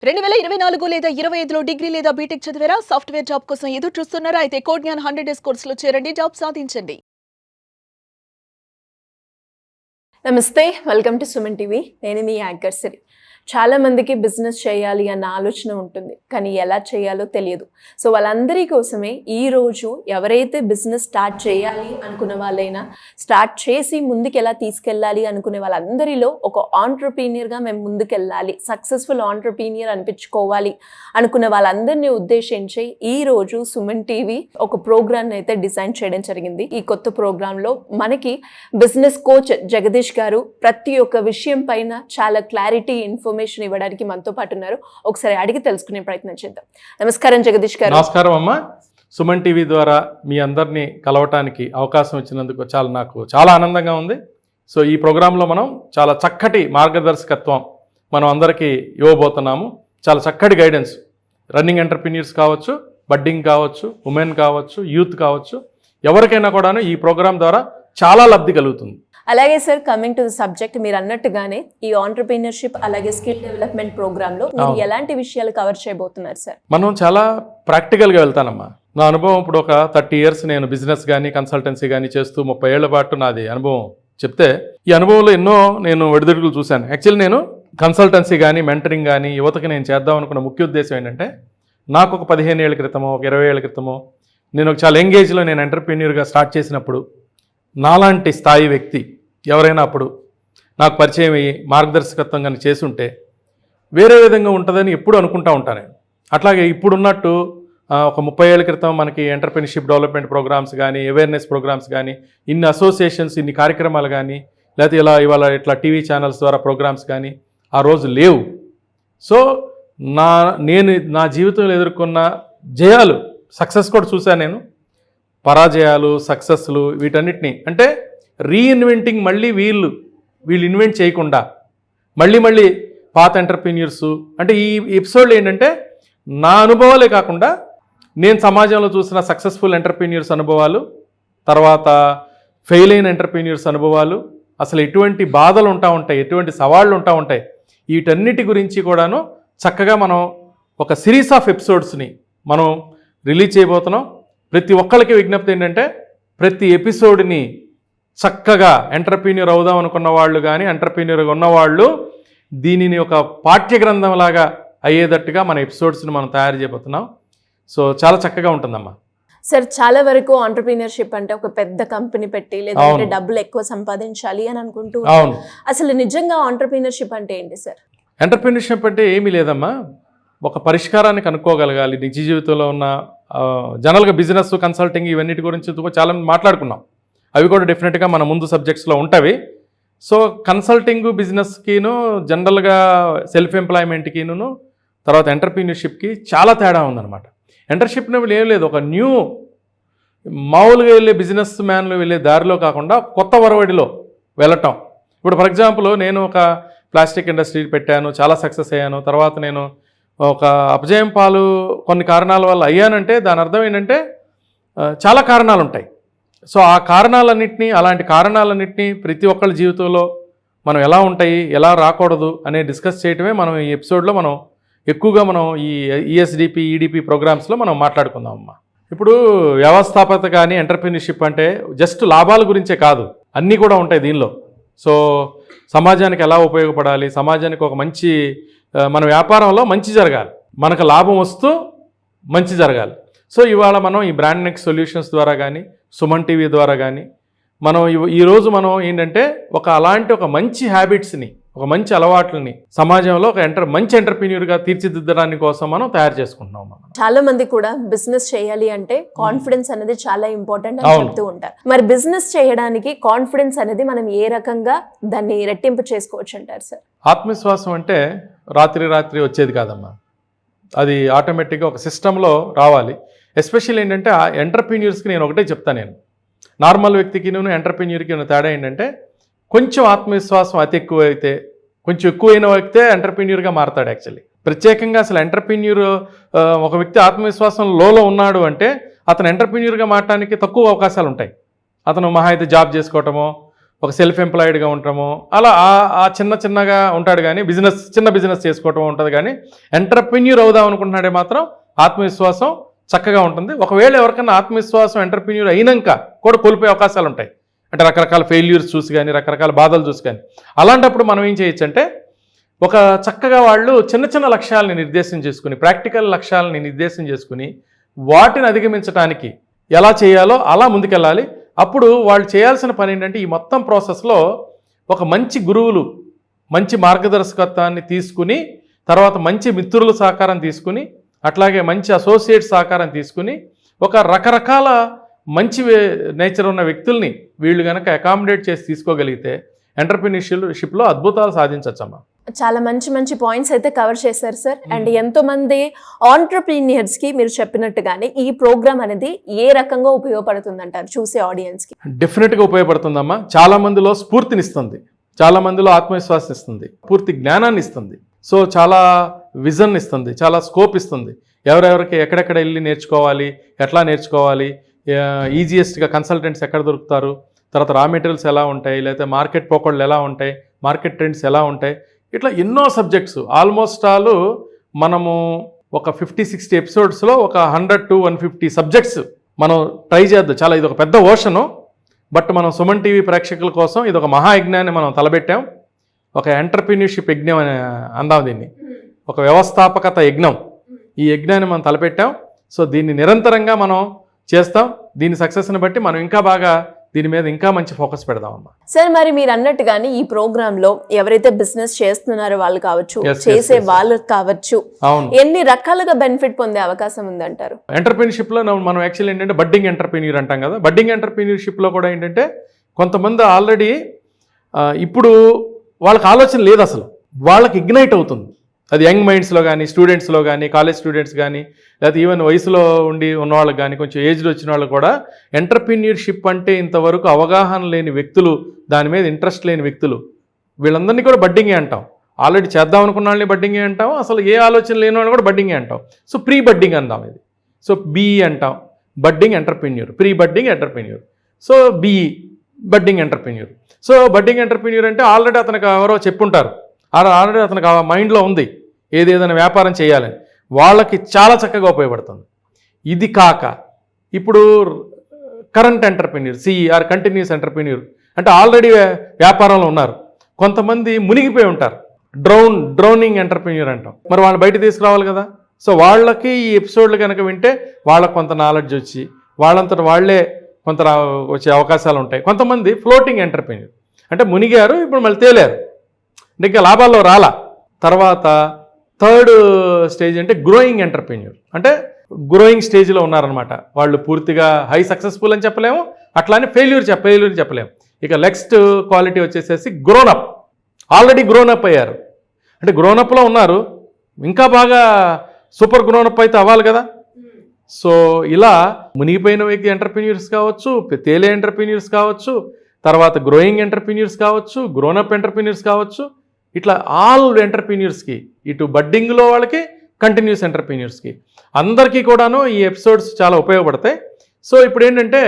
2024 లేదా 25లో డిగ్రీ లేదా బీటెక్ చదివారా? సాఫ్ట్‌వేర్ జాబ్ కోసం ఎదురు చూస్తున్నారా? అయితే కోడ్ జ్ఞాన్ 100 డేస్ కోర్సులో చేరండి, జాబ్ సాధించండి. నమస్తే, వెల్కమ్ టు సుమన్ టీవీ. నేను మీ యాంకర్ సిరి. చాలామందికి బిజినెస్ చేయాలి అన్న ఆలోచన ఉంటుంది, కానీ ఎలా చేయాలో తెలియదు. సో వాళ్ళందరి కోసమే ఈరోజు ఎవరైతే బిజినెస్ స్టార్ట్ చేయాలి అనుకున్న వాళ్ళైనా, స్టార్ట్ చేసి ముందుకు ఎలా తీసుకెళ్ళాలి అనుకునే వాళ్ళందరిలో ఒక ఆంట్రప్రీనియర్గా మేము ముందుకెళ్ళాలి, సక్సెస్ఫుల్ ఆంట్రప్రీనియర్ అనిపించుకోవాలి అనుకున్న వాళ్ళందరినీ ఉద్దేశించి ఈరోజు సుమన్ టీవీ ఒక ప్రోగ్రామ్ అయితే డిజైన్ చేయడం జరిగింది. ఈ కొత్త ప్రోగ్రాంలో మనకి బిజినెస్ కోచ్ జగదీష్ గారు ప్రతి ఒక్క విషయం పైన చాలా క్లారిటీ ఇన్ఫర్మేషన్ ఇవ్వడానికి మనతో పాటు ఉన్నారు. ఒకసారి అడిగి తెలుసుకునే ప్రయత్నం చేద్దాం. నమస్కారం జగదీష్ గారు. నమస్కారం అమ్మా. సుమన్ టీవీ ద్వారా మీ అందరినీ కలవటానికి అవకాశం ఇచ్చినందుకు నాకు చాలా ఆనందంగా ఉంది. సో ఈ ప్రోగ్రాంలో మనం చాలా చక్కటి మార్గదర్శకత్వం మనం అందరికీ ఇవ్వబోతున్నాము. చాలా చక్కటి గైడెన్స్, రన్నింగ్ ఎంటర్ప్రీనియర్స్ కావచ్చు, బడ్డింగ్ కావచ్చు, ఉమెన్ కావచ్చు, యూత్ కావచ్చు, ఎవరికైనా కూడాను ఈ ప్రోగ్రాం ద్వారా చాలా లబ్ధి కలుగుతుంది. అలాగే sir, coming to the subject, మీరు అన్నట్టుగానే ఈ ఆంటర్‌ప్రెన్యూర్‌షిప్ అలాగే స్కిల్ డెవలప్మెంట్ ప్రోగ్రాంలో మీరు ఎలాంటి విషయాలు కవర్ చేయబోతున్నారు సార్? మనం చాలా ప్రాక్టికల్గా వెళ్తానమ్మా. నా అనుభవం ఇప్పుడు ఒక 30 years నేను బిజినెస్ కానీ కన్సల్టెన్సీ కానీ చేస్తూ 30 ఏళ్ల పాటు నాది అనుభవం చెప్తే, ఈ అనుభవంలో ఎన్నో నేను ఒడిదుడుకులు చూశాను. యాక్చువల్లీ నేను కన్సల్టెన్సీ కానీ మెంటరింగ్ కానీ యువతకి నేను చేద్దాం అనుకున్న ముఖ్య ఉద్దేశం ఏంటంటే, నాకు ఒక 15 ఏళ్ల క్రితమో, ఒక 20 ఏళ్ల క్రితమో నేను ఒక చాలా యంగేజ్లో నేను ఎంటర్‌ప్రెన్యూర్గా స్టార్ట్ చేసినప్పుడు నాలాంటి స్థాయి వ్యక్తి ఎవరైనా అప్పుడు నాకు పరిచయం అయ్యి మార్గదర్శకత్వం కానీ చేసుంటే వేరే విధంగా ఉంటుందని ఎప్పుడు అనుకుంటూ ఉంటాను. అట్లాగే ఇప్పుడున్నట్టు ఒక 30 ఏళ్ల క్రితం మనకి ఎంటర్‌ప్రెన్యూర్‌షిప్ డెవలప్మెంట్ ప్రోగ్రామ్స్ కానీ, అవేర్నెస్ ప్రోగ్రామ్స్ కానీ, ఇన్ని అసోసియేషన్స్, ఇన్ని కార్యక్రమాలు కానీ, లేకపోతే ఇవాళ ఇట్లా టీవీ ఛానల్స్ ద్వారా ప్రోగ్రామ్స్ కానీ ఆ రోజు లేవు. సో నేను నా జీవితంలో ఎదుర్కొన్న జయాలు, సక్సెస్ కూడా చూశాను నేను, పరాజయాలు, సక్సెస్లు, వీటన్నిటినీ అంటే రీఇన్వెంటింగ్, మళ్ళీ వీళ్ళు ఇన్వెంట్ చేయకుండా మళ్ళీ పాత ఎంటర్‌ప్రెన్యూర్స్ అంటే ఈ ఎపిసోడ్లో ఏంటంటే నా అనుభవాలే కాకుండా నేను సమాజంలో చూసిన సక్సెస్ఫుల్ ఎంటర్‌ప్రెన్యూర్స్ అనుభవాలు, తర్వాత ఫెయిల్ అయిన ఎంటర్‌ప్రెన్యూర్స్ అనుభవాలు, అసలు ఎటువంటి బాధలు ఉంటాయి, ఎటువంటి సవాళ్ళు ఉంటాయి, వీటన్నిటి గురించి కూడాను చక్కగా మనం ఒక సిరీస్ ఆఫ్ ఎపిసోడ్స్ని మనం రిలీజ్ చేయబోతున్నాం. ప్రతి ఒక్కరికి విజ్ఞప్తి ఏంటంటే, ప్రతి ఎపిసోడ్ని చక్కగా ఎంటర్‌ప్రెన్యూర్ అవుదాం అనుకున్న వాళ్ళు కానీ, ఎంటర్‌ప్రెన్యూర్గా ఉన్నవాళ్ళు దీనిని ఒక పాఠ్య గ్రంథంలాగా అయ్యేటట్టుగా మన ఎపిసోడ్స్ని మనం తయారు చేయబోతున్నాం. సో చాలా చక్కగా ఉంటుందమ్మా. సార్, చాలా వరకు ఆంటర్‌ప్రెన్యూర్‌షిప్ అంటే ఒక పెద్ద కంపెనీ పెట్టి లేదంటే డబ్బులు ఎక్కువ సంపాదించాలి అని అనుకుంటూ, అసలు నిజంగా ఆంటర్‌ప్రెన్యూర్‌షిప్ అంటే ఏంటి సార్? ఎంటర్‌ప్రెన్యూర్‌షిప్ అంటే ఏమీ లేదమ్మా, ఒక పరిష్కారాన్ని కనుక్కోగలగాలి. నిజ జీవితంలో ఉన్న జనరల్గా బిజినెస్, కన్సల్టింగ్ ఇవన్నిటి గురించి చాలా మాట్లాడుకున్నాం. అవి కూడా డెఫినెట్గా మన ముందు సబ్జెక్ట్స్లో ఉంటాయి. సో కన్సల్టింగ్ బిజినెస్కిను, జనరల్గా సెల్ఫ్ ఎంప్లాయ్మెంట్కిను, తర్వాత ఎంటర్‌ప్రెన్యూర్‌షిప్కి చాలా తేడా ఉందన్నమాట. ఎంటర్‌ప్రెన్యూర్‌షిప్ ఏం లేదు, ఒక న్యూ మామూలుగా వెళ్ళే బిజినెస్ మ్యాన్లు వెళ్ళే దారిలో కాకుండా కొత్త వరవడిలో వెళ్ళటం. ఇప్పుడు ఫర్ ఎగ్జాంపుల్, నేను ఒక ప్లాస్టిక్ ఇండస్ట్రీ పెట్టాను, చాలా సక్సెస్ అయ్యాను. తర్వాత నేను ఒక అపజయం పాలు కొన్ని కారణాల వల్ల అయ్యానంటే దాని అర్థం ఏంటంటే చాలా కారణాలు ఉంటాయి. సో ఆ కారణాలన్నింటినీ, అలాంటి కారణాలన్నింటినీ ప్రతి ఒక్కళ్ళ జీవితంలో మనం ఎలా ఉంటాయి, ఎలా రాకూడదు అనే డిస్కస్ చేయటమే మనం ఈ ఎపిసోడ్లో మనం ఎక్కువగా మనం ఈ ఈఎస్డిపి, ఈడిపి ప్రోగ్రామ్స్లో మనం మాట్లాడుకుందాం అమ్మా. ఇప్పుడు వ్యవస్థాపకత కానీ ఎంటర్‌ప్రెన్యూర్‌షిప్ అంటే జస్ట్ లాభాల గురించే కాదు, అన్నీ కూడా ఉంటాయి దీనిలో. సో సమాజానికి ఎలా ఉపయోగపడాలి, సమాజానికి ఒక మంచి, మన వ్యాపారంలో మంచి జరగాలి, మనకు లాభం వస్తూ మంచి జరగాలి. సో ఇవాళ మనం ఈ బ్రాండ్ నెక్స్ట్ సొల్యూషన్స్ ద్వారా కానీ, సుమన్ టీవీ ద్వారా కానీ మనం ఈరోజు మనం ఏంటంటే అలాంటి ఒక మంచి హ్యాబిట్స్ని, ఒక మంచి అలవాట్లని సమాజంలో ఒక మంచి ఎంటర్‌ప్రెన్యూర్‌గా తీర్చిదిద్దడానికి కోసం మనం తయారు చేసుకుంటున్నాం. మనం చాలా మంది కూడా బిజినెస్ చేయాలి అంటే కాన్ఫిడెన్స్ అనేది చాలా ఇంపార్టెంట్ అని చెప్తూ ఉంటారు. మరి బిజినెస్ చేయడానికి కాన్ఫిడెన్స్ అనేది మనం ఏ రకంగా దాన్ని రెట్టింపు చేసుకోవచ్చు అంటారు సార్? ఆత్మవిశ్వాసం అంటే రాత్రి వచ్చేది కాదమ్మా, అది ఆటోమేటిక్గా ఒక సిస్టంలో రావాలి. ఎస్పెషల్లీ ఏంటంటే ఆ ఎంటర్‌ప్రెన్యూర్స్కి నేను ఒకటే చెప్తాను, నేను నార్మల్ వ్యక్తికి ఎంటర్‌ప్రెన్యూర్కి ఉన్న తేడా ఏంటంటే, కొంచెం ఆత్మవిశ్వాసం అతి ఎక్కువైతే, కొంచెం ఎక్కువైన వ్యక్తే ఎంటర్‌ప్రెన్యూర్గా మారతాడు. యాక్చువల్లీ ప్రత్యేకంగా అసలు ఎంటర్‌ప్రెన్యూర్ ఒక వ్యక్తి ఆత్మవిశ్వాసం లోలో ఉన్నాడు అంటే అతను ఎంటర్‌ప్రెన్యూర్గా మారడానికి తక్కువ అవకాశాలు ఉంటాయి. అతను మహా అయితే జాబ్ చేసుకోవటమో, ఒక సెల్ఫ్ ఎంప్లాయిడ్గా ఉంటాము, అలా ఆ చిన్నగా ఉంటాడు కానీ చిన్న బిజినెస్ చేసుకోవటం ఉంటుంది. కానీ ఎంటర్ప్రెన్యూర్ అవుదాం అనుకుంటున్నాడే మాత్రం ఆత్మవిశ్వాసం చక్కగా ఉంటుంది. ఒకవేళ ఎవరికైనా ఆత్మవిశ్వాసం ఎంటర్ప్రెన్యూర్ అయినాక కూడా కోల్పోయే అవకాశాలు ఉంటాయి. అంటే రకరకాల ఫెయిల్యూర్స్ చూసి కానీ రకరకాల బాధలు చూసి కానీ. అలాంటప్పుడు మనం ఏం చేయొచ్చు అంటే ఒక చక్కగా వాళ్ళు చిన్న లక్ష్యాలని నిర్దేశం చేసుకుని, ప్రాక్టికల్ లక్ష్యాలని నిర్దేశం చేసుకుని వాటిని అధిగమించడానికి ఎలా చేయాలో అలా ముందుకెళ్ళాలి. అప్పుడు వాళ్ళు చేయాల్సిన పని ఏంటంటే ఈ మొత్తం ప్రాసెస్లో ఒక మంచి గురువులు, మంచి మార్గదర్శకత్వాన్ని తీసుకుని, తర్వాత మంచి మిత్రుల సహకారం తీసుకుని, అట్లాగే మంచి అసోసియేట్ సహకారం తీసుకుని, ఒక రకరకాల మంచి నేచర్ ఉన్న వ్యక్తుల్ని వీళ్ళు కనుక అకామిడేట్ చేసి తీసుకోగలిగితే ఎంటర్‌ప్రెన్యూర్‌షిప్‌లో అద్భుతాలు సాధించవచ్చమ్మా. చాలా మంచి పాయింట్స్ అయితే కవర్ చేశారు సార్. అండ్ ఎంతో మంది ఆంటర్‌ప్రెన్యూర్స్ కి మీరు చెప్పినట్టుగానే ఈ ప్రోగ్రామ్ అనేది ఏ రకంగా ఉపయోగపడుతుంది అంటారు చూసే ఆడియన్స్ కి? డెఫినెట్గా ఉపయోగపడుతుందమ్మా. చాలా మందిలో స్ఫూర్తినిస్తుంది, చాలా మందిలో ఆత్మవిశ్వాసం ఇస్తుంది, పూర్తి జ్ఞానాన్ని ఇస్తుంది. సో చాలా విజన్ ఇస్తుంది, చాలా స్కోప్ ఇస్తుంది. ఎవరెవరికి ఎక్కడెక్కడ వెళ్ళి నేర్చుకోవాలి, ఎట్లా నేర్చుకోవాలి, ఈజియెస్ట్గా కన్సల్టెంట్స్ ఎక్కడ దొరుకుతారు, తర్వాత రా మెటీరియల్స్ ఎలా ఉంటాయి, లేకపోతే మార్కెట్ పోకడలు ఎలా ఉంటాయి, మార్కెట్ ట్రెండ్స్ ఎలా ఉంటాయి, ఇట్లా ఎన్నో సబ్జెక్ట్స్ ఆల్మోస్ట్ ఆల్ మనము ఒక 50-60 ఎపిసోడ్స్లో ఒక 100 to 150 సబ్జెక్ట్స్ మనం ట్రై చేద్దాం. చాలా ఇది ఒక పెద్ద ఓషను. బట్ మనం సుమన్ టీవీ ప్రేక్షకుల కోసం ఇది ఒక మహాయజ్ఞాన్ని మనం తలబెట్టాం. ఒక ఎంటర్‌ప్రెన్యూర్‌షిప్ యజ్ఞం అని అందాం దీన్ని, ఒక వ్యవస్థాపకత యజ్ఞం. ఈ యజ్ఞాన్ని మనం తలపెట్టాం. సో దీన్ని నిరంతరంగా మనం చేస్తాం. దీని సక్సెస్ని బట్టి మనం ఇంకా బాగా దీని మీద ఇంకా మంచి ఫోకస్ పెడదామమ్మా. సార్ మరి మీరు అన్నట్టుగానే ఈ ప్రోగ్రామ్ లో ఎవరైతే బిజినెస్ చేస్తున్నారో వాళ్ళు కావచ్చు, చేసే వాళ్ళు కావచ్చు, ఎన్ని రకాలుగా బెనిఫిట్ పొందే అవకాశం ఉందంటారు? ఎంటర్‌ప్రెన్యూర్‌షిప్లో మనం యాక్చువల్లీ ఏంటంటే బడ్డింగ్ ఎంటర్‌ప్రెన్యూర్ అంటాం కదా. బడ్డింగ్ ఎంటర్‌ప్రెన్యూర్‌షిప్లో కూడా ఏంటంటే కొంతమంది ఆల్రెడీ ఇప్పుడు వాళ్ళకి ఆలోచన లేదు, అసలు వాళ్ళకి ఇగ్నైట్ అవుతుంది. అది యంగ్ మైండ్స్లో కానీ, స్టూడెంట్స్లో కానీ, కాలేజ్ స్టూడెంట్స్ కానీ, లేకపోతే ఈవెన్ వయసులో ఉన్న వాళ్ళకి కానీ, కొంచెం ఏజ్లో వచ్చిన వాళ్ళకి కూడా ఎంటర్‌ప్రెన్యూర్‌షిప్ అంటే ఇంతవరకు అవగాహన లేని వ్యక్తులు, దాని మీద ఇంట్రెస్ట్ లేని వ్యక్తులు, వీళ్ళందరినీ కూడా బడ్డింగే అంటాం. ఆల్రెడీ చేద్దాం అనుకున్న వాళ్ళని బడ్డింగే అంటాం, అసలు ఏ ఆలోచన లేని వాళ్ళని కూడా బడ్డింగే అంటాం. సో ప్రీ బడ్డింగ్ అందాం ఇది. సో బీఈ అంటాం, budding entrepreneur, pre budding entrepreneur. So BE budding entrepreneur. So budding entrepreneur అంటే ఆల్రెడీ అతనికి ఎవరో చెప్పుంటారు, ఆల్రెడీ అతనికి ఆ మైండ్లో ఉంది ఏదైనా వ్యాపారం చేయాలని, వాళ్ళకి చాలా చక్కగా ఉపయోగపడుతుంది. ఇది కాక ఇప్పుడు current entrepreneur, CER continuous entrepreneur అంటే ఆల్రెడీ వ్యాపారంలో ఉన్నారు. కొంతమంది మునిగిపోయి ఉంటారు, డ్రౌనింగ్ ఎంటర్‌ప్రెన్యూర్ అంటాం. మరి వాళ్ళని బయట తీసుకురావాలి కదా. సో వాళ్ళకి ఈ ఎపిసోడ్లు కనుక వింటే వాళ్ళకి కొంత నాలెడ్జ్ వచ్చి వాళ్ళంతట వాళ్ళే కొంత వచ్చే అవకాశాలు ఉంటాయి. కొంతమంది ఫ్లోటింగ్ ఎంటర్‌ప్రెన్యూర్ అంటే మునిగారు, ఇప్పుడు మళ్ళీ తేలారు, ఇంకా లాభాల్లో రాలా. తర్వాత థర్డ్ స్టేజ్ అంటే గ్రోయింగ్ ఎంటర్‌ప్రెన్యూర్ అంటే గ్రోయింగ్ స్టేజ్లో ఉన్నారనమాట. వాళ్ళు పూర్తిగా హై సక్సెస్ఫుల్ అని చెప్పలేము, అట్లానే ఫెయిల్యూర్ చెప్పలేము. ఇక నెక్స్ట్ క్వాలిటీ వచ్చేసేసి గ్రోనప్, ఆల్రెడీ గ్రోనప్ అయ్యారు అంటే గ్రోనప్లో ఉన్నారు, ఇంకా బాగా సూపర్ గ్రోనప్ అయితే అవ్వాలి కదా. సో ఇలా మునిగిపోయిన వ్యక్తి ఎంటర్‌ప్రెన్యూర్స్ కావచ్చు, తేలే ఎంటర్‌ప్రెన్యూర్స్ కావచ్చు, తర్వాత గ్రోయింగ్ ఎంటర్‌ప్రెన్యూర్స్ కావచ్చు, గ్రోనప్ ఎంటర్‌ప్రెన్యూర్స్ కావచ్చు, ఇట్లా ఆల్ ఎంటర్‌ప్రెన్యూర్స్కి, ఇటు బడ్డింగ్లో వాళ్ళకి, కంటిన్యూస్ ఎంటర్‌ప్రెన్యూర్స్కి, అందరికీ కూడాను ఈ ఎపిసోడ్స్ చాలా ఉపయోగపడతాయి. సో ఇప్పుడు ఏంటంటే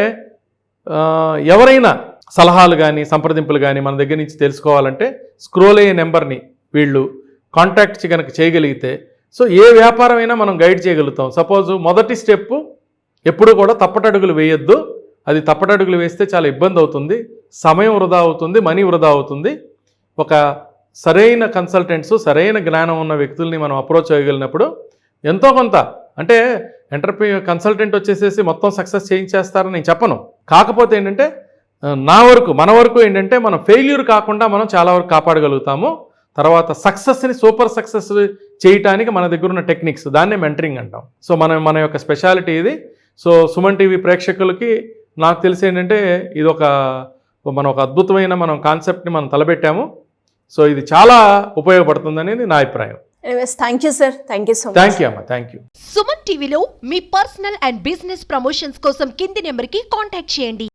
ఎవరైనా సలహాలు కానీ సంప్రదింపులు కానీ మన దగ్గర నుంచి తెలుసుకోవాలంటే స్క్రోల్ అయ్యే నెంబర్ని వీళ్ళు కాంటాక్ట్ కనుక చేయగలిగితే, సో ఏ వ్యాపారం అయినా మనం గైడ్ చేయగలుగుతాం. సపోజ్ మొదటి స్టెప్ ఎప్పుడు కూడా తప్పటడుగులు వేయొద్దు. అది తప్పటడుగులు వేస్తే చాలా ఇబ్బంది అవుతుంది, సమయం వృధా అవుతుంది, మనీ వృధా అవుతుంది. ఒక సరైన కన్సల్టెంట్స్, సరైన జ్ఞానం ఉన్న వ్యక్తుల్ని మనం అప్రోచ్ చేయగలిగినప్పుడు ఎంతో కొంత, అంటే కన్సల్టెంట్ వచ్చేసేసి మొత్తం సక్సెస్ చేయించేస్తారని నేను చెప్పను. కాకపోతే ఏంటంటే మన వరకు ఏంటంటే మనం ఫెయిల్యూర్ కాకుండా మనం చాలా వరకు కాపాడగలుగుతాము. తర్వాత సక్సెస్ని సూపర్ సక్సెస్ చేయటానికి మన దగ్గర ఉన్న టెక్నిక్స్, దాన్నే మెంటరింగ్ అంటాం. సో మన యొక్క స్పెషాలిటీ ఇది. సో సుమన్ టీవీ ప్రేక్షకులకి నాకు తెలిసి ఏంటంటే ఇది మనం ఒక అద్భుతమైన కాన్సెప్ట్ని మనం తలపెట్టాము. సో ఇది చాలా ఉపయోగపడుతుందని నా అభిప్రాయం. Thank you sir, thank you so much. Thank you అమ్మా, థ్యాంక్ యూ. సుమన్ టీవీలో మీ పర్సనల్ అండ్ బిజినెస్ ప్రమోషన్స్ కోసం కింది నెంబర్కి కాంటాక్ట్ చేయండి.